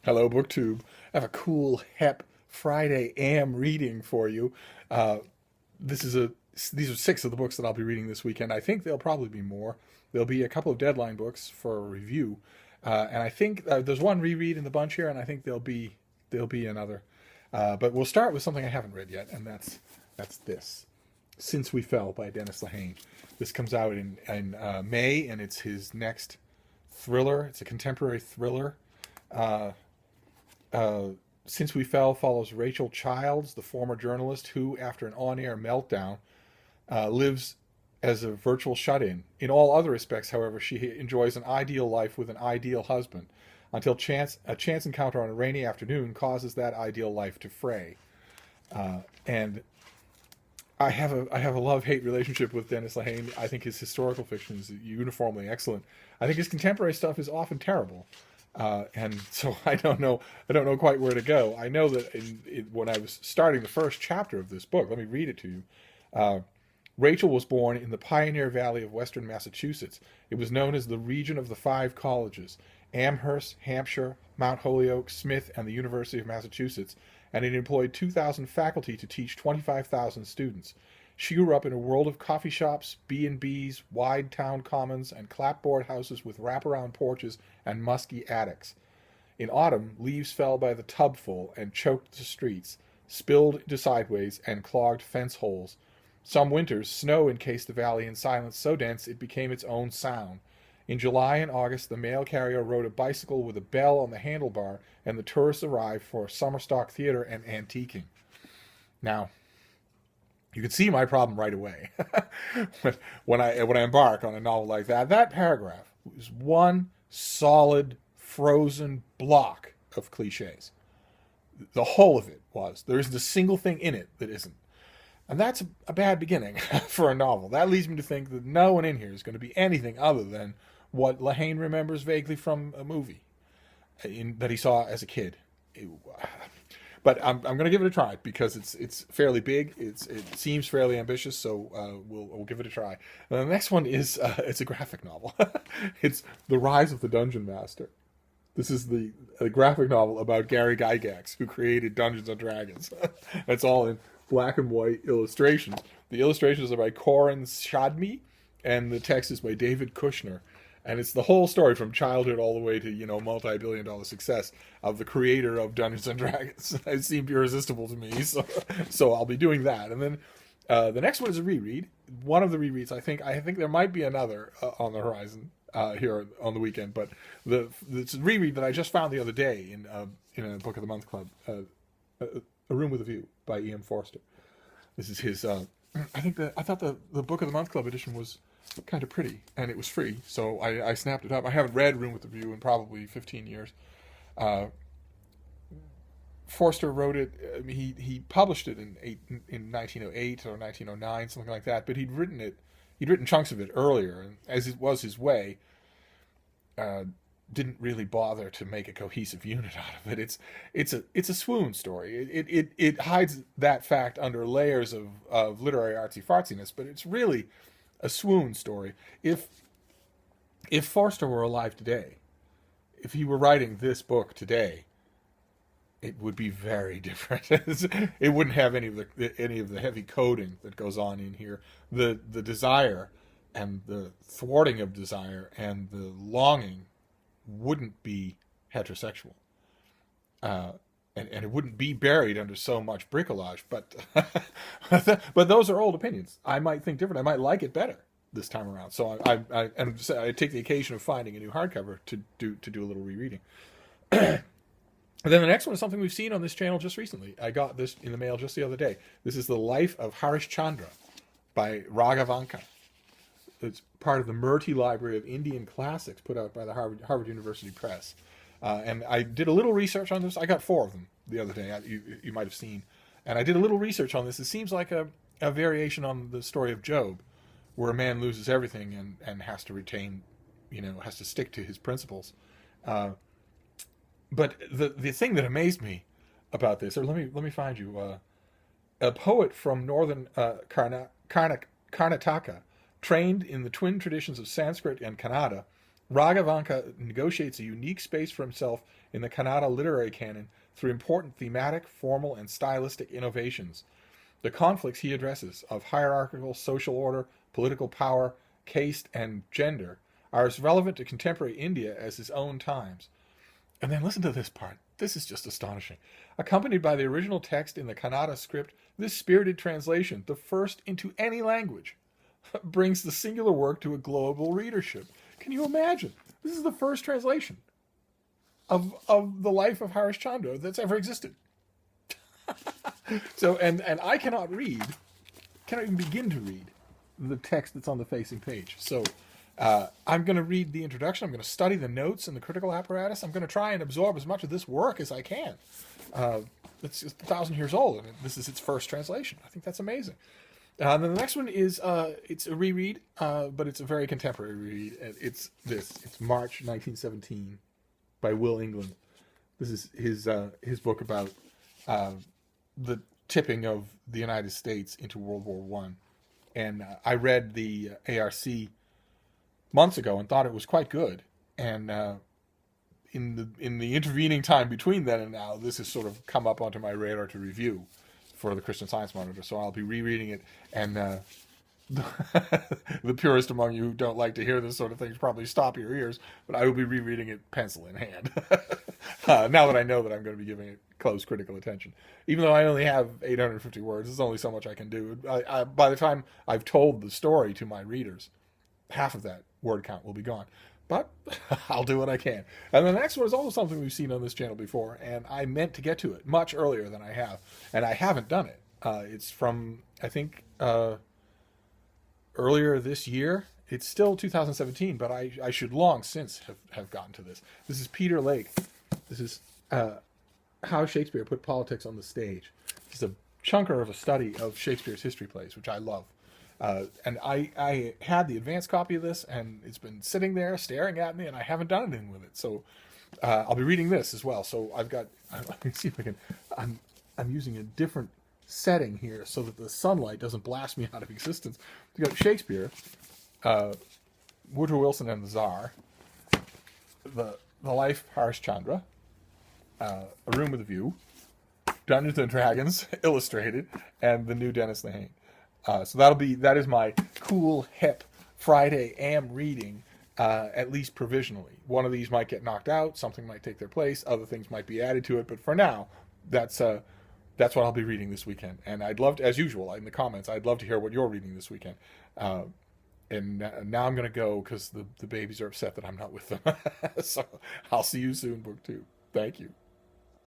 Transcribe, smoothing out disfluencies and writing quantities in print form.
Hello, BookTube. I have a cool Hep Friday AM reading for you. Uh, this is a These are six of the books that I'll be reading this weekend. I think there'll probably be more. There'll be a couple of deadline books for a review, and I think there's one reread in the bunch here, and I think there'll be another. But we'll start with something I haven't read yet, and that's this. Since We Fell by Dennis Lehane. This comes out in May, and it's his next thriller. It's a contemporary thriller. Uh, uh, Since We Fell follows Rachel Childs, the former journalist who, after an on air meltdown, lives as a virtual shut in. In all other respects, however, she enjoys an ideal life with an ideal husband until a chance encounter on a rainy afternoon causes that ideal life to fray. And I have a love hate relationship with Dennis Lehane. I think his historical fiction is uniformly excellent. I think his contemporary stuff is often terrible, and so I don't know quite where to go. I know that when I was starting the first chapter of this book, let me read it to you. Uh, Rachel was born in the Pioneer Valley of western Massachusetts. It was known as the region of the five colleges: Amherst, Hampshire, Mount Holyoke, Smith, and the University of Massachusetts, and it employed 2,000 faculty to teach 25,000 students. She grew up in a world of coffee shops, B&Bs, wide town commons, and clapboard houses with wraparound porches and musky attics. In autumn, leaves fell by the tubful and choked the streets, spilled into sideways, and clogged fence holes. Some winters, snow encased the valley in silence so dense it became its own sound. In July and August, the mail carrier rode a bicycle with a bell on the handlebar, and the tourists arrived for summer stock theater and antiquing. Now, you can see my problem right away. when I embark on a novel like that. That paragraph is one solid frozen block of cliches. The whole of it was. There isn't a single thing in it that isn't. And that's a bad beginning for a novel. That leads me to think that no one in here is going to be anything other than what Lehane remembers vaguely from a movie that he saw as a kid. But I'm going to give it a try because it's fairly big. It seems fairly ambitious, so we'll give it a try. And the next one is it's a graphic novel. It's The Rise of the Dungeon Master. This is a graphic novel about Gary Gygax, who created Dungeons and Dragons. It's all in black and white illustrations. The illustrations are by Corin Shadmi, and the text is by David Kushner. And it's the whole story from childhood all the way to, multi-billion-dollar success of the creator of Dungeons and Dragons. It seemed irresistible to me, so I'll be doing that. And then the next one is a reread. One of the rereads, I think there might be another on the horizon here on the weekend, but it's a reread that I just found the other day in a Book of the Month Club, A Room with a View by E.M. Forster. This is his. I thought the Book of the Month Club edition was kind of pretty, and it was free, so I snapped it up. I haven't read Room with a View in probably 15 years. Uh, Forster wrote it. He published it in 1908 or 1909, something like that. But he'd written chunks of it earlier, and as it was his way, uh, didn't really bother to make a cohesive unit out of it. It's a swoon story. It hides that fact under layers of literary artsy fartsiness, but it's really a swoon story. If Forster were alive today, if he were writing this book today, it would be very different. It wouldn't have any of the heavy coding that goes on in here. The desire and the thwarting of desire and the longing wouldn't be heterosexual. Uh, and it wouldn't be buried under so much bricolage. But but those are old opinions. I might think different. I might like it better this time around. So I take the occasion of finding a new hardcover to do a little rereading. And then the next one is something we've seen on this channel just recently. I got this in the mail just the other day. This is The Life of Harish Chandra by Raghavanka. It's part of the Murty Library of Indian Classics put out by the Harvard University Press. And I did a little research on this. I got 4 of them the other day, you might have seen. And I did a little research on this. It seems like a variation on the story of Job, where a man loses everything and has to retain, has to stick to his principles. But the thing that amazed me about this, or let me find you, a poet from northern Karnataka, trained in the twin traditions of Sanskrit and Kannada, Raghavanka negotiates a unique space for himself in the Kannada literary canon through important thematic, formal, and stylistic innovations. The conflicts he addresses of hierarchical social order, political power, caste, and gender are as relevant to contemporary India as his own times. And then listen to this part. This is just astonishing. Accompanied by the original text in the Kannada script, this spirited translation, the first into any language, brings the singular work to a global readership. Can you imagine? This is the first translation of the life of Harish Chandra that's ever existed. So, and I cannot even begin to read the text that's on the facing page. So I'm going to read the introduction. I'm going to study the notes and the critical apparatus. I'm going to try and absorb as much of this work as I can. It's 1,000 years old, and this is its first translation. I think that's amazing. And then the next one is it's a reread, but it's a very contemporary reread. It's March 1917 by Will England. This is his book about the tipping of the United States into World War One. And I read the ARC months ago and thought it was quite good. And in the intervening time between then and now, this has sort of come up onto my radar to review for the Christian Science Monitor. So I'll be rereading it, and the purist among you who don't like to hear this sort of thing probably stop your ears, but I will be rereading it pencil in hand. Now that I know that I'm going to be giving it close critical attention. Even though I only have 850 words, there's only so much I can do. By the time I've told the story to my readers, half of that word count will be gone. But I'll do what I can. And the next one is also something we've seen on this channel before, and I meant to get to it much earlier than I have, and I haven't done it. It's from, I think, earlier this year. It's still 2017, but I should long since have gotten to this. This is Peter Lake. This is How Shakespeare Put Politics on the Stage. It's a chunker of a study of Shakespeare's history plays, which I love. And I had the advanced copy of this, and it's been sitting there staring at me, and I haven't done anything with it. So I'll be reading this as well. So I've got, let me see if I can, I'm using a different setting here so that the sunlight doesn't blast me out of existence. We've got Shakespeare, Woodrow Wilson and the Tsar, the Life of Harish Chandra, A Room with a View, Dungeons and Dragons Illustrated, and the new Dennis Lehane. So that is my cool, hip Friday AM reading, at least provisionally. One of these might get knocked out, something might take their place, other things might be added to it, but for now, that's what I'll be reading this weekend. And I'd love to, as usual, in the comments, I'd love to hear what you're reading this weekend. And now I'm going to go because the babies are upset that I'm not with them. So I'll see you soon, Book 2. Thank you.